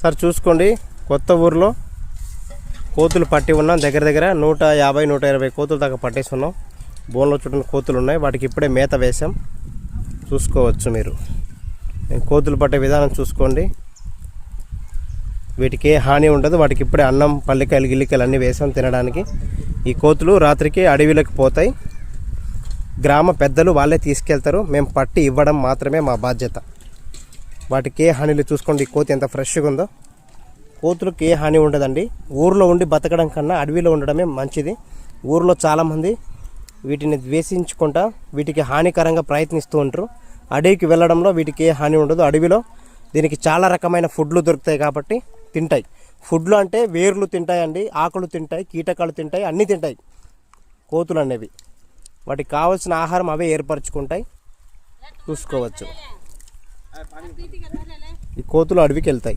Sir చూసుకోండి, కొత్త ఊర్లో కోతులు పట్టి ఉన్నాం. దగ్గర దగ్గర 150-120 కోతులు దాకా పట్టేస్తున్నాం. బోన్లో చుట్టూ కోతులు ఉన్నాయి. వాటికి ఇప్పుడే మేత వేసాం. చూసుకోవచ్చు మీరు. కోతులు పట్టే విధానం చూసుకోండి. వీటికి ఏ హాని ఉండదు. వాటికి ఇప్పుడే అన్నం, పల్లికాయలు, గిల్లికాయలు అన్నీ వేసాం తినడానికి. ఈ కోతులు రాత్రికి అడవిలోకి పోతాయి. గ్రామ పెద్దలు వాళ్ళే తీసుకెళ్తారు. మేము పట్టి ఇవ్వడం మాత్రమే మా బాధ్యత. వాటికి ఏ హానిలు చూసుకోండి. ఈ కోతి ఎంత ఫ్రెష్గా ఉందో. కోతులకు ఏ హాని ఉండదండి. ఊర్లో ఉండి బతకడం కన్నా అడవిలో ఉండడమే మంచిది. ఊర్లో చాలామంది వీటిని ద్వేషించుకుంటా వీటికి హానికరంగా ప్రయత్నిస్తూ ఉంటారు. అడవికి వెళ్ళడంలో వీటికి ఏ హాని ఉండదు. అడవిలో దీనికి చాలా రకమైన ఫుడ్లు దొరుకుతాయి కాబట్టి తింటాయి. ఫుడ్లు అంటే వేర్లు తింటాయండి, ఆకులు తింటాయి, కీటకాలు తింటాయి, అన్నీ తింటాయి కోతులు అనేవి. వాటికి కావాల్సిన ఆహారం అవే ఏర్పరచుకుంటాయి. చూసుకోవచ్చు. ఈ కోతులు అడవికి వెళ్తాయి.